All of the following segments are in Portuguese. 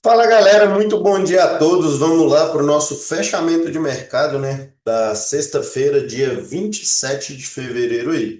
Fala galera, muito bom dia a todos. Vamos lá para o nosso fechamento de mercado, né? Da sexta-feira, dia 27 de fevereiro aí.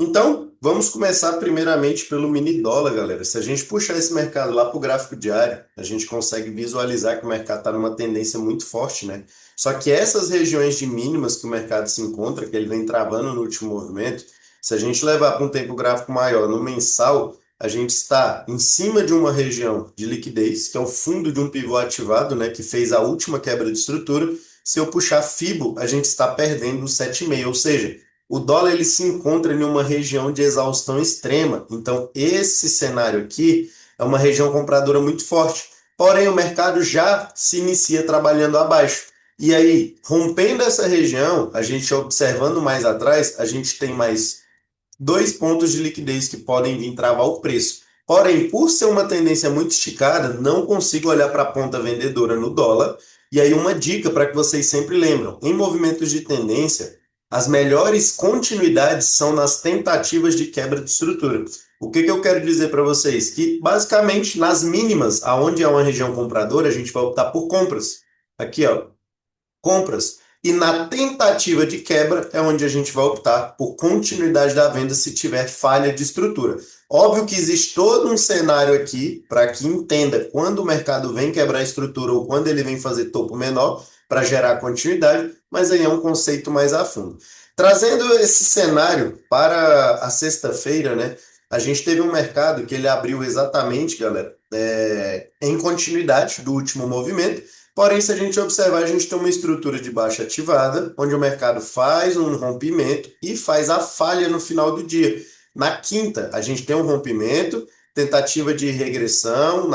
Então, vamos começar primeiramente pelo mini dólar, galera. Se a gente puxar esse mercado lá para o gráfico diário, a gente consegue visualizar que o mercado está numa tendência muito forte, né? Só que essas regiões de mínimas que o mercado se encontra, que ele vem travando no último movimento, se a gente levar para um tempo gráfico maior, no mensal, a gente está em cima de uma região de liquidez, que é o fundo de um pivô ativado, né? Que fez a última quebra de estrutura. Se eu puxar FIBO, a gente está perdendo o 7,5, ou seja, o dólar ele se encontra em uma região de exaustão extrema. Então, esse cenário aqui é uma região compradora muito forte. Porém, o mercado já se inicia trabalhando abaixo. E aí, rompendo essa região, a gente observando mais atrás, a gente tem mais dois pontos de liquidez que podem vir travar o preço. Porém, por ser uma tendência muito esticada, não consigo olhar para a ponta vendedora no dólar. E aí, uma dica para que vocês sempre lembram: em movimentos de tendência, as melhores continuidades são nas tentativas de quebra de estrutura. O que eu quero dizer para vocês? Que basicamente nas mínimas, aonde é uma região compradora, a gente vai optar por compras. Aqui, ó, compras. E na tentativa de quebra é onde a gente vai optar por continuidade da venda se tiver falha de estrutura. Óbvio que existe todo um cenário aqui para que entenda quando o mercado vem quebrar a estrutura ou quando ele vem fazer topo menor para gerar continuidade, mas aí é um conceito mais a fundo. Trazendo esse cenário para a sexta-feira, né? A gente teve um mercado que ele abriu exatamente, galera, em continuidade do último movimento. Porém, se a gente observar, a gente tem uma estrutura de baixa ativada, onde o mercado faz um rompimento e faz a falha no final do dia. Na quinta, a gente tem um rompimento, tentativa de regressão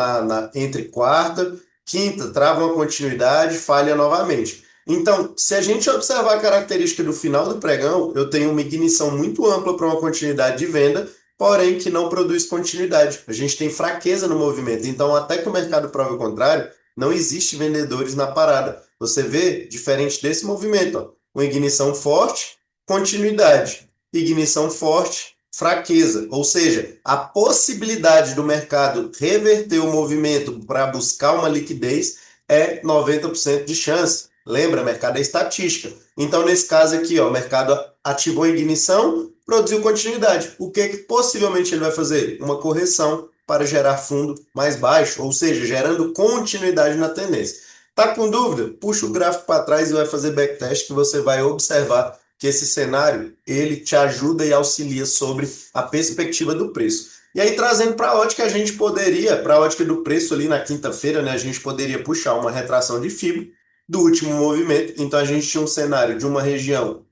entre quarta, quinta, trava uma continuidade, falha novamente. Então, se a gente observar a característica do final do pregão, eu tenho uma ignição muito ampla para uma continuidade de venda, porém que não produz continuidade. A gente tem fraqueza no movimento. Então, até que o mercado prove o contrário, não existe vendedores na parada. Você vê, diferente desse movimento, ó, uma ignição forte, continuidade. Ignição forte, fraqueza. Ou seja, a possibilidade do mercado reverter o movimento para buscar uma liquidez é 90% de chance. Lembra, mercado é estatística. Então, nesse caso aqui, ó, o mercado ativou a ignição, produziu continuidade. O que possivelmente ele vai fazer? Uma correção para gerar fundo mais baixo, ou seja, gerando continuidade na tendência. Tá com dúvida? Puxa o gráfico para trás e vai fazer backtest que você vai observar que esse cenário ele te ajuda e auxilia sobre a perspectiva do preço. E aí trazendo para a ótica, a gente poderia, para a ótica do preço ali na quinta-feira, né, a gente poderia puxar uma retração de FIBO do último movimento. Então a gente tinha um cenário de uma região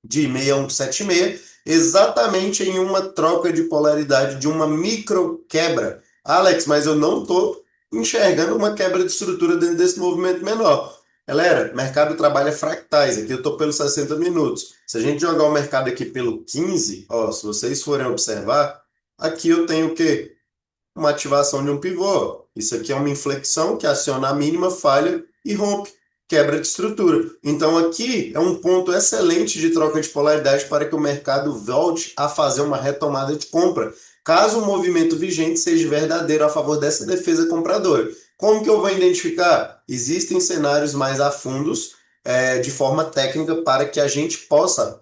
de 6176, exatamente em uma troca de polaridade de uma micro quebra. Alex, mas eu não estou enxergando uma quebra de estrutura dentro desse movimento menor. Galera, mercado trabalha fractais. Aqui eu estou pelos 60 minutos. Se a gente jogar o mercado aqui pelo 15, ó, se vocês forem observar, aqui eu tenho o quê? Uma ativação de um pivô. Isso aqui é uma inflexão que aciona a mínima, falha e rompe, quebra de estrutura. Então aqui é um ponto excelente de troca de polaridade para que o mercado volte a fazer uma retomada de compra, caso o movimento vigente seja verdadeiro a favor dessa defesa compradora. Como que eu vou identificar? Existem cenários mais a fundos, de forma técnica para que a gente possa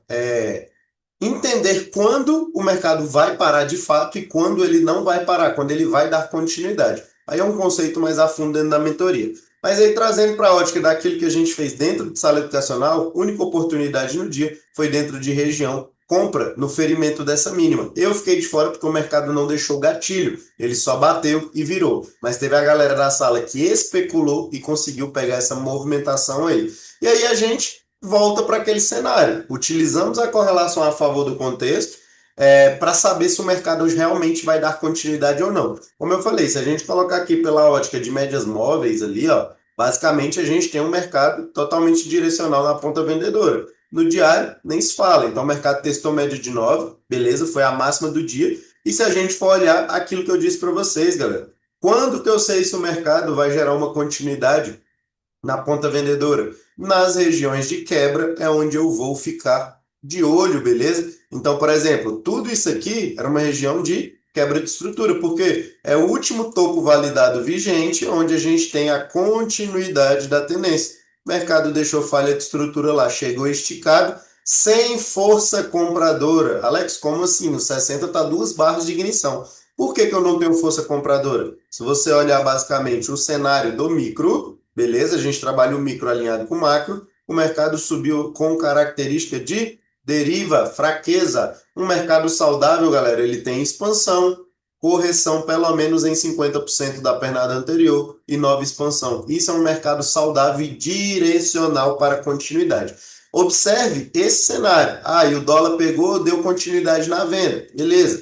entender quando o mercado vai parar de fato e quando ele não vai parar, quando ele vai dar continuidade. Aí é um conceito mais a fundo dentro da mentoria. Mas aí trazendo para a ótica daquilo que a gente fez dentro de sala educacional, única oportunidade no dia foi dentro de região compra no ferimento dessa mínima. Eu fiquei de fora porque o mercado não deixou gatilho, ele só bateu e virou. Mas teve a galera da sala que especulou e conseguiu pegar essa movimentação aí. E aí a gente volta para aquele cenário. Utilizamos a correlação a favor do contexto para saber se o mercado hoje realmente vai dar continuidade ou não. Como eu falei, se a gente colocar aqui pela ótica de médias móveis ali, ó, basicamente a gente tem um mercado totalmente direcional na ponta vendedora. No diário, nem se fala. Então o mercado testou média de 9, beleza, foi a máxima do dia. E se a gente for olhar aquilo que eu disse para vocês, galera, quando que eu sei se o mercado vai gerar uma continuidade na ponta vendedora? Nas regiões de quebra é onde eu vou ficar de olho, beleza? Então, por exemplo, tudo isso aqui era uma região de quebra de estrutura, porque é o último topo validado vigente, onde a gente tem a continuidade da tendência. O mercado deixou falha de estrutura lá, chegou esticado, sem força compradora. Alex, como assim? O 60 está 2 barras de ignição. Por que eu não tenho força compradora? Se você olhar basicamente o cenário do micro, beleza? A gente trabalha o micro alinhado com o macro, o mercado subiu com característica de deriva, fraqueza. Um mercado saudável, galera, ele tem expansão, correção pelo menos em 50% da pernada anterior e nova expansão. Isso é um mercado saudável e direcional para continuidade. Observe esse cenário. Ah, e o dólar pegou, deu continuidade na venda. Beleza.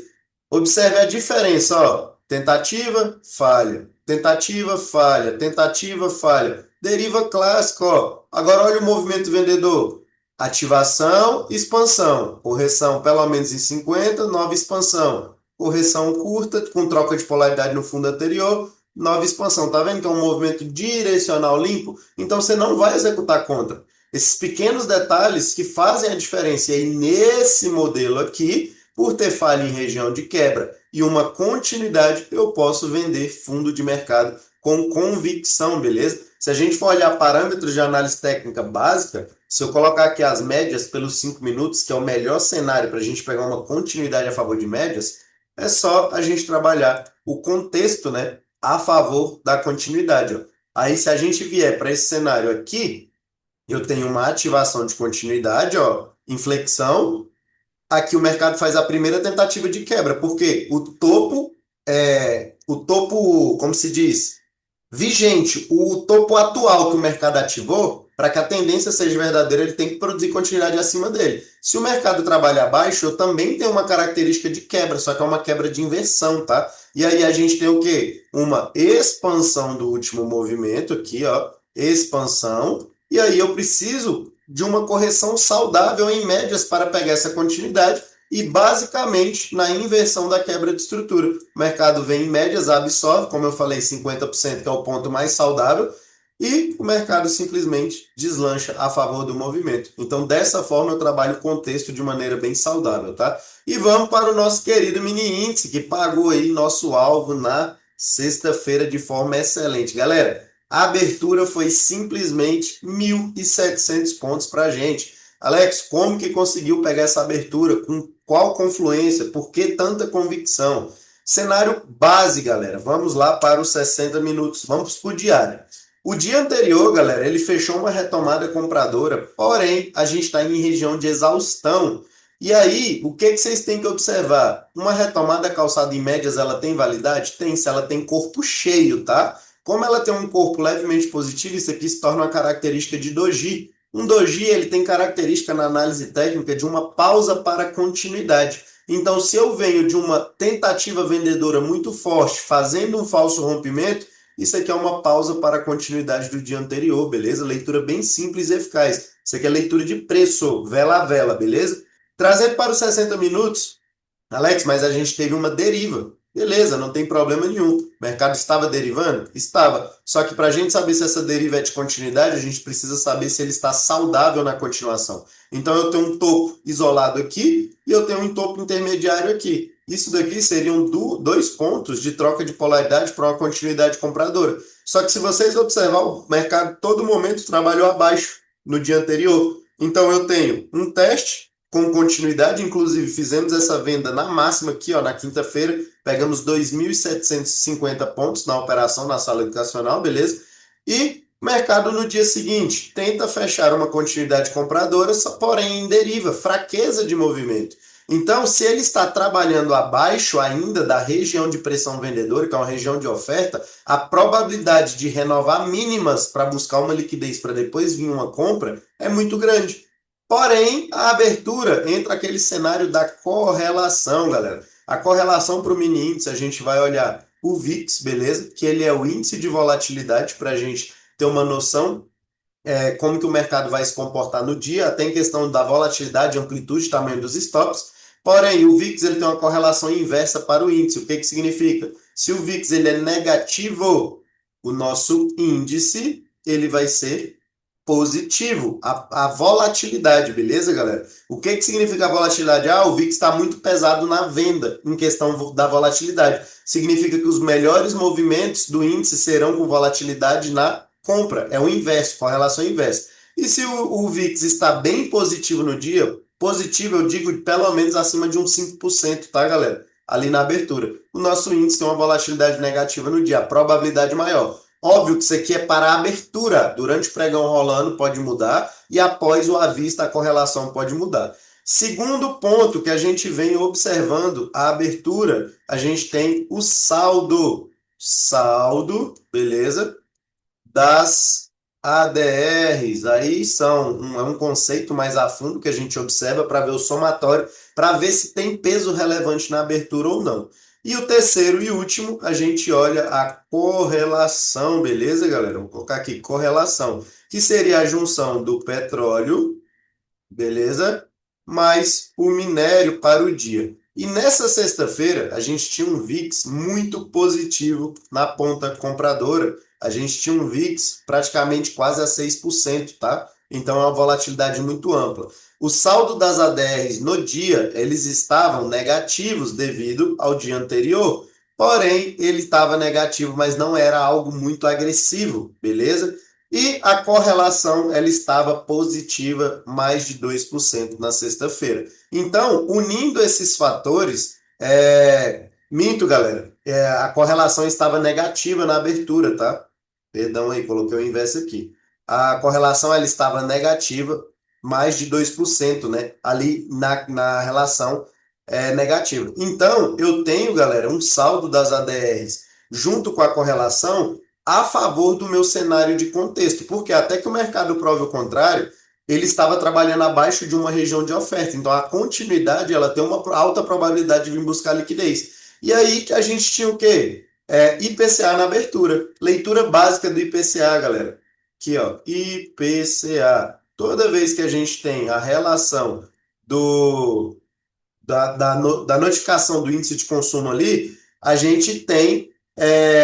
Observe a diferença, ó. Tentativa, falha. Tentativa, falha. Tentativa, falha. Deriva clássica, ó. Agora olha o movimento vendedor. Ativação, expansão. Correção pelo menos em 50, nova expansão. Correção curta, com troca de polaridade no fundo anterior, nova expansão. Tá vendo que é um movimento direcional limpo? Então você não vai executar contra. Esses pequenos detalhes que fazem a diferença. E aí, nesse modelo aqui, por ter falha em região de quebra e uma continuidade, eu posso vender fundo de mercado com convicção, beleza? Se a gente for olhar parâmetros de análise técnica básica, se eu colocar aqui as médias pelos 5 minutos, que é o melhor cenário para a gente pegar uma continuidade a favor de médias, é só a gente trabalhar o contexto, né, a favor da continuidade. Ó. Aí, se a gente vier para esse cenário aqui, eu tenho uma ativação de continuidade, ó, inflexão. Aqui o mercado faz a primeira tentativa de quebra, porque o topo, como se diz, vigente, o topo atual que o mercado ativou, para que a tendência seja verdadeira, ele tem que produzir continuidade acima dele. Se o mercado trabalha abaixo, eu também tenho uma característica de quebra, só que é uma quebra de inversão, tá? E aí a gente tem o quê? Uma expansão do último movimento aqui, ó, expansão, e aí eu preciso de uma correção saudável em médias para pegar essa continuidade e basicamente na inversão da quebra de estrutura. O mercado vem em médias, absorve, como eu falei, 50%, que é o ponto mais saudável, e o mercado simplesmente deslancha a favor do movimento. Então, dessa forma, eu trabalho o contexto de maneira bem saudável, tá? E vamos para o nosso querido mini índice, que pagou aí nosso alvo na sexta-feira de forma excelente. Galera, a abertura foi simplesmente 1.700 pontos para a gente. Alex, como que conseguiu pegar essa abertura? Com qual confluência? Por que tanta convicção? Cenário base, galera. Vamos lá para os 60 minutos. Vamos para o diário. O dia anterior, galera, ele fechou uma retomada compradora, porém, a gente está em região de exaustão. E aí, o que vocês têm que observar? Uma retomada calçada em médias, ela tem validade? Tem, se ela tem corpo cheio, tá? Como ela tem um corpo levemente positivo, isso aqui se torna uma característica de doji. Um doji, ele tem característica na análise técnica de uma pausa para continuidade. Então, se eu venho de uma tentativa vendedora muito forte, fazendo um falso rompimento, isso aqui é uma pausa para a continuidade do dia anterior, beleza? Leitura bem simples e eficaz. Isso aqui é leitura de preço, vela a vela, beleza? Trazendo para os 60 minutos, Alex, mas a gente teve uma deriva. Beleza, não tem problema nenhum. O mercado estava derivando? Estava. Só que para a gente saber se essa deriva é de continuidade, a gente precisa saber se ele está saudável na continuação. Então eu tenho um topo isolado aqui e eu tenho um topo intermediário aqui. Isso daqui seriam 2 pontos de troca de polaridade para uma continuidade compradora. Só que se vocês observar, o mercado todo momento trabalhou abaixo no dia anterior. Então eu tenho um teste com continuidade, inclusive fizemos essa venda na máxima aqui, ó, na quinta-feira, pegamos 2.750 pontos na operação na sala educacional, beleza? E o mercado no dia seguinte tenta fechar uma continuidade compradora, porém em deriva, fraqueza de movimento. Então, se ele está trabalhando abaixo ainda da região de pressão vendedora, que é uma região de oferta, a probabilidade de renovar mínimas para buscar uma liquidez para depois vir uma compra é muito grande. Porém, a abertura entra aquele cenário da correlação, galera. A correlação para o mini índice, a gente vai olhar o VIX, beleza? Que ele é o índice de volatilidade para a gente ter uma noção como que o mercado vai se comportar no dia, até em questão da volatilidade, amplitude, tamanho dos stops. Porém, o VIX ele tem uma correlação inversa para o índice. O que significa? Se o VIX ele é negativo, o nosso índice ele vai ser positivo, a volatilidade, beleza, galera? O que que significa a volatilidade? Ah, o VIX está muito pesado na venda, em questão da volatilidade. Significa que os melhores movimentos do índice serão com volatilidade na compra. É o inverso, correlação inversa. E se o VIX está bem positivo no dia, positivo eu digo pelo menos acima de uns 5%, tá, galera? Ali na abertura. O nosso índice tem uma volatilidade negativa no dia, a probabilidade maior. Óbvio que isso aqui é para a abertura. Durante o pregão rolando pode mudar e após o à vista a correlação pode mudar. Segundo ponto que a gente vem observando a abertura, a gente tem o saldo. Saldo, beleza? Das ADRs. Aí é um conceito mais a fundo que a gente observa para ver o somatório, para ver se tem peso relevante na abertura ou não. E o terceiro e último, a gente olha a correlação, beleza, galera? Vou colocar aqui correlação, que seria a junção do petróleo, beleza? Mais o minério para o dia. E nessa sexta-feira, a gente tinha um VIX muito positivo na ponta compradora. A gente tinha um VIX praticamente quase a 6%, tá? Então é uma volatilidade muito ampla. O saldo das ADRs no dia, eles estavam negativos devido ao dia anterior. Porém, ele estava negativo, mas não era algo muito agressivo, beleza? E a correlação ela estava positiva, mais de 2% na sexta-feira. Então, unindo esses fatores, minto, galera, a correlação estava negativa na abertura, tá? Perdão aí, coloquei o inverso aqui. A correlação ela estava negativa, mais de 2%, né? Ali na relação negativa. Então, eu tenho, galera, um saldo das ADRs junto com a correlação a favor do meu cenário de contexto, porque até que o mercado prove o contrário, ele estava trabalhando abaixo de uma região de oferta. Então a continuidade ela tem uma alta probabilidade de vir buscar liquidez. E aí que a gente tinha o quê? IPCA na abertura. Leitura básica do IPCA, galera. Aqui, ó, IPCA. Toda vez que a gente tem a relação da notificação do índice de consumo ali, a gente tem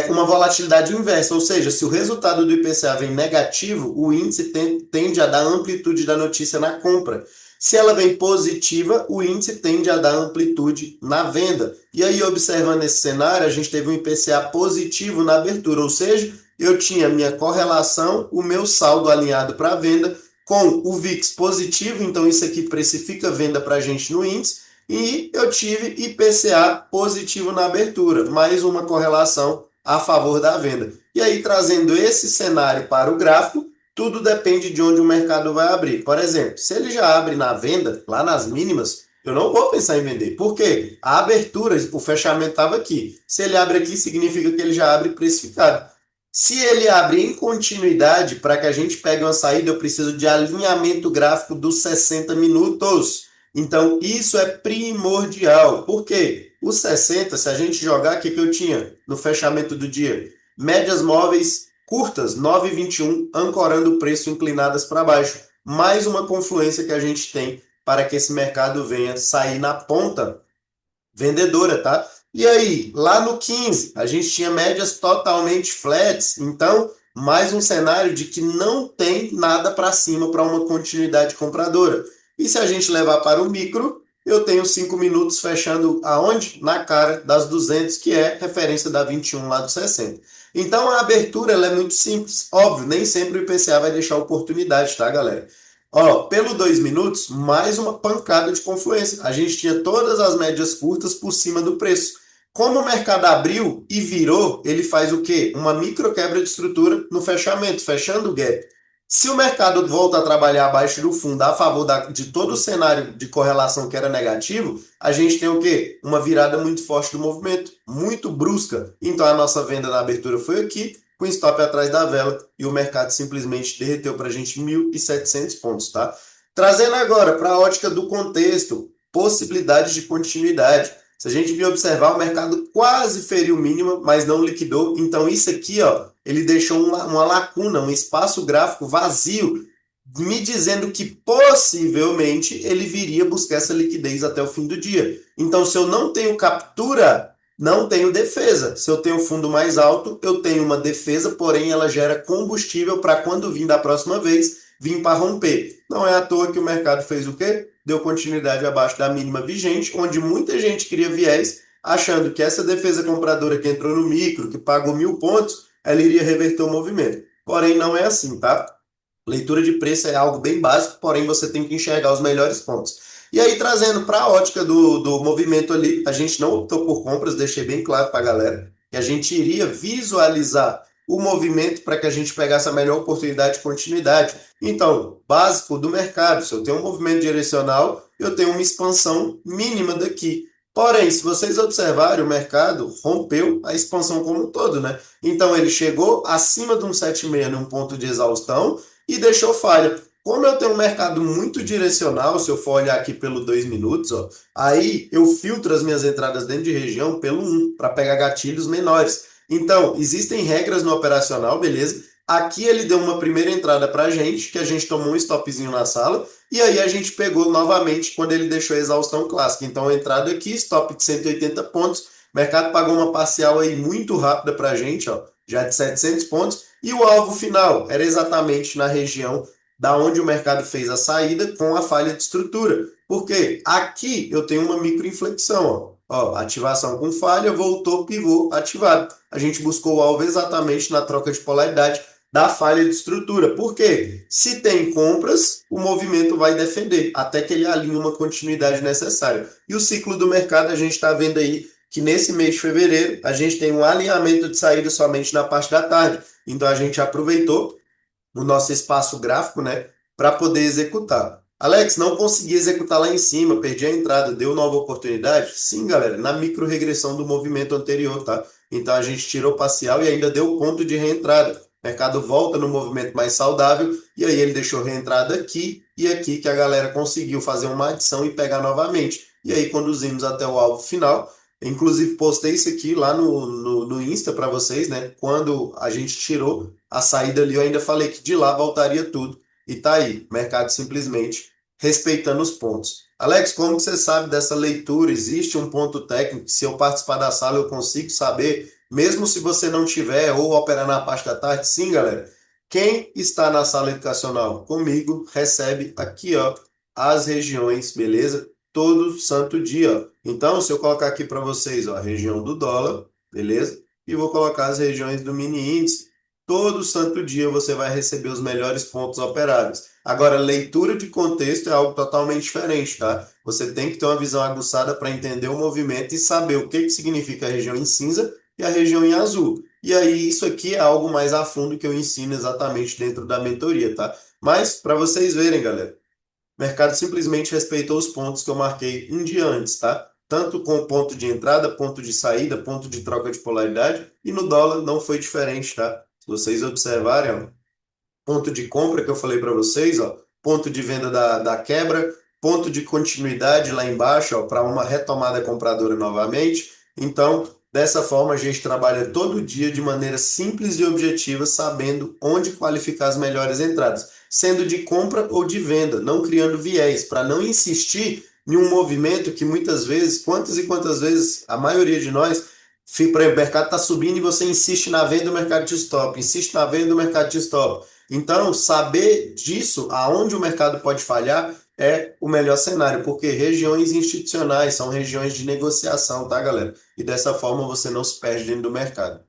uma volatilidade inversa, ou seja, se o resultado do IPCA vem negativo, o índice tende a dar amplitude da notícia na compra. Se ela vem positiva, o índice tende a dar amplitude na venda. E aí, observando esse cenário, a gente teve um IPCA positivo na abertura, ou seja, eu tinha minha correlação, o meu saldo alinhado para a venda, com o VIX positivo, então isso aqui precifica venda para a gente no índice, e eu tive IPCA positivo na abertura, mais uma correlação a favor da venda. E aí, trazendo esse cenário para o gráfico, tudo depende de onde o mercado vai abrir. Por exemplo, se ele já abre na venda, lá nas mínimas, eu não vou pensar em vender. Por quê? A abertura, o fechamento estava aqui. Se ele abre aqui, significa que ele já abre precificado. Se ele abre em continuidade, para que a gente pegue uma saída, eu preciso de alinhamento gráfico dos 60 minutos. Então, isso é primordial. Por quê? Os 60, se a gente jogar, o que eu tinha no fechamento do dia? Médias móveis curtas, 9,21, ancorando o preço inclinadas para baixo. Mais uma confluência que a gente tem para que esse mercado venha sair na ponta vendedora, tá? E aí, lá no 15, a gente tinha médias totalmente flats, então, mais um cenário de que não tem nada para cima para uma continuidade compradora. E se a gente levar para o micro, eu tenho 5 minutos fechando aonde? Na cara das 200, que é referência da 21 lá do 60. Então a abertura ela é muito simples. Óbvio, nem sempre o IPCA vai deixar oportunidade, tá, galera? Ó, pelo 2 minutos, mais uma pancada de confluência. A gente tinha todas as médias curtas por cima do preço. Como o mercado abriu e virou, ele faz o quê? Uma micro quebra de estrutura no fechamento, fechando o gap. Se o mercado volta a trabalhar abaixo do fundo a favor de todo o cenário de correlação que era negativo, a gente tem o quê? Uma virada muito forte do movimento, muito brusca. Então a nossa venda na abertura foi aqui, com stop atrás da vela, e o mercado simplesmente derreteu para a gente 1.700 pontos, tá? Trazendo agora para a ótica do contexto, possibilidades de continuidade. Se a gente vir observar, o mercado quase feriu o mínimo, mas não liquidou. Então isso aqui, ó, ele deixou uma lacuna, um espaço gráfico vazio, me dizendo que possivelmente ele viria buscar essa liquidez até o fim do dia. Então, se eu não tenho captura, não tenho defesa. Se eu tenho fundo mais alto, eu tenho uma defesa, porém ela gera combustível para quando vir da próxima vez, vir para romper. Não é à toa que o mercado fez o quê? Deu continuidade abaixo da mínima vigente, onde muita gente queria viés, achando que essa defesa compradora que entrou no micro, que pagou 1.000 pontos, ela iria reverter o movimento. Porém, não é assim, tá? Leitura de preço é algo bem básico, porém você tem que enxergar os melhores pontos. E aí, trazendo para a ótica do movimento ali, a gente não optou por compras, deixei bem claro para a galera que a gente iria visualizar o movimento para que a gente pegasse a melhor oportunidade de continuidade. Então, básico do mercado, se eu tenho um movimento direcional, eu tenho uma expansão mínima daqui. Porém, se vocês observarem, o mercado rompeu a expansão como um todo, né? Então, ele chegou acima de um 7,6 num ponto de exaustão e deixou falha. Como eu tenho um mercado muito direcional, se eu for olhar aqui pelo 2 minutos, ó, aí eu filtro as minhas entradas dentro de região pelo 1, para pegar gatilhos menores. Então, existem regras no operacional, beleza? Aqui ele deu uma primeira entrada para a gente, que a gente tomou um stopzinho na sala, e aí a gente pegou novamente quando ele deixou a exaustão clássica. Então, a entrada aqui, stop de 180 pontos, o mercado pagou uma parcial aí muito rápida para a gente, ó, já de 700 pontos, e o alvo final era exatamente na região da onde o mercado fez a saída com a falha de estrutura. Porque aqui eu tenho uma microinflexão, ó, ativação com falha, voltou, pivô ativado. A gente buscou o alvo exatamente na troca de polaridade da falha de estrutura. Por quê? Se tem compras, o movimento vai defender, até que ele alinhe uma continuidade necessária. E o ciclo do mercado, a gente está vendo aí que nesse mês de fevereiro, a gente tem um alinhamento de saída somente na parte da tarde. Então, a gente aproveitou o nosso espaço gráfico, né, para poder executar. Alex, não consegui executar lá em cima, perdi a entrada, deu nova oportunidade? Sim, galera, na micro-regressão do movimento anterior, tá? Então a gente tirou parcial e ainda deu ponto de reentrada. O mercado volta no movimento mais saudável e aí ele deixou reentrada aqui e aqui que a galera conseguiu fazer uma adição e pegar novamente. E aí conduzimos até o alvo final. Inclusive postei isso aqui lá no Insta para vocês, né? Quando a gente tirou a saída ali, eu ainda falei que de lá voltaria tudo. E tá aí, mercado simplesmente respeitando os pontos. Alex, como que você sabe dessa leitura? Existe um ponto técnico que se eu participar da sala eu consigo saber, mesmo se você não tiver ou operar na parte da tarde? Sim, galera. Quem está na sala educacional comigo recebe aqui, ó, as regiões, beleza? Todo santo dia, ó. Então, se eu colocar aqui para vocês, ó, a região do dólar, beleza? E vou colocar as regiões do mini índice. Todo santo dia você vai receber os melhores pontos operáveis. Agora, leitura de contexto é algo totalmente diferente, tá? Você tem que ter uma visão aguçada para entender o movimento e saber o que significa a região em cinza e a região em azul. E aí, isso aqui é algo mais a fundo que eu ensino exatamente dentro da mentoria, tá? Mas, para vocês verem, galera, o mercado simplesmente respeitou os pontos que eu marquei um dia antes, tá? Tanto com ponto de entrada, ponto de saída, ponto de troca de polaridade, e no dólar não foi diferente, tá? Se vocês observarem, ó, ponto de compra que eu falei para vocês, ó, ponto de venda da quebra, ponto de continuidade lá embaixo, para uma retomada compradora novamente. Então, dessa forma, a gente trabalha todo dia de maneira simples e objetiva, sabendo onde qualificar as melhores entradas, sendo de compra ou de venda, não criando viés, para não insistir em um movimento que muitas vezes, quantas e quantas vezes, a maioria de nós, por exemplo, o mercado está subindo e você insiste na venda do mercado de stop, insiste na venda do mercado de stop. Então, saber disso, aonde o mercado pode falhar, é o melhor cenário, porque regiões institucionais são regiões de negociação, tá, galera? E dessa forma você não se perde dentro do mercado.